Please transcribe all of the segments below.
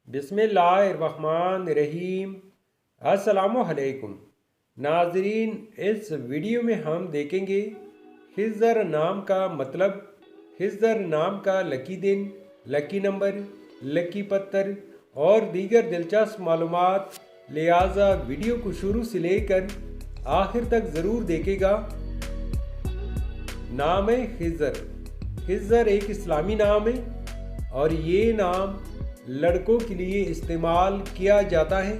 बिस्मिल्लाहिर्रहमानिर्रहीम। अस्सलामुअलैकुम नाजरीन, इस वीडियो में हम देखेंगे हिज़्र नाम का मतलब, हिज़्र नाम का लकी दिन, लकी नंबर, लकी पत्थर और दीगर दिलचस्प मालूमात। लिहाजा वीडियो को शुरू से लेकर आखिर तक ज़रूर देखेगा। नाम है हिज़्र। हिज़्र एक इस्लामी नाम है और ये नाम लड़कों के लिए इस्तेमाल किया जाता है।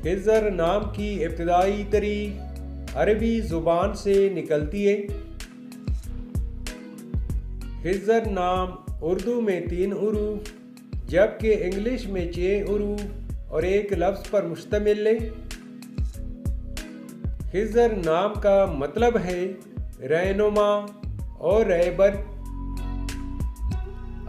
हिज़्र नाम की इब्तिदाई तारीख अरबी ज़ुबान से निकलती है। हिज़्र नाम उर्दू में 3 उरूफ जबकि इंग्लिश में 6 उरूफ और एक लफ्ज़ पर मुश्तमिल है। हिज़्र नाम का मतलब है रहनुमा और रहबर।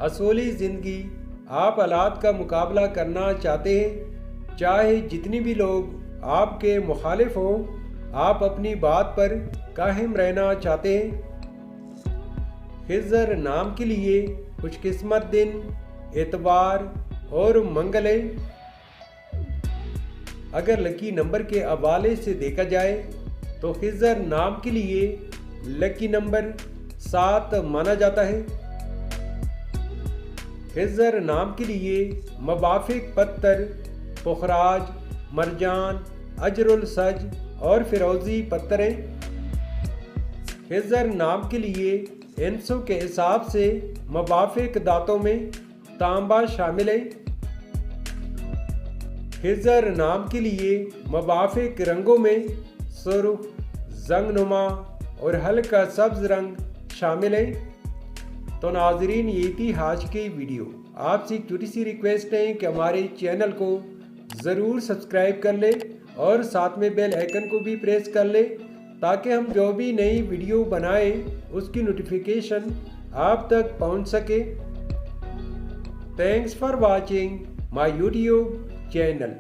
असूली ज़िंदगी आप हालात का मुकाबला करना चाहते हैं, चाहे जितनी भी लोग आपके मुखालिफ हों, आप अपनी बात पर कायम रहना चाहते हैं। हिज़्र नाम के लिए खुशकिस्मत दिन एतवार और मंगल है। अगर लकी नंबर के हवाले से देखा जाए तो हिज़्र नाम के लिए लकी नंबर 7 माना जाता है। हिज़्र नाम के लिए मुवाफिक पत्थर पुखराज, मरजान, अजरुल सज और फिरोजी पत्थर हैं। हिज़्र नाम के लिए इंसों के हिसाब से मुवाफिक दांतों में तांबा शामिल है। हिज़्र नाम के लिए मुवाफिक रंगों में सुर्ख, जंगनुमा और हल्का सब्ज रंग शामिल है। तो नाजरीन, ये थी आज की वीडियो। आपसे एक छोटी सी रिक्वेस्ट है कि हमारे चैनल को ज़रूर सब्सक्राइब कर ले और साथ में बेल आइकन को भी प्रेस कर ले ताकि हम जो भी नई वीडियो बनाएं उसकी नोटिफिकेशन आप तक पहुंच सके। Thanks for watching my YouTube channel.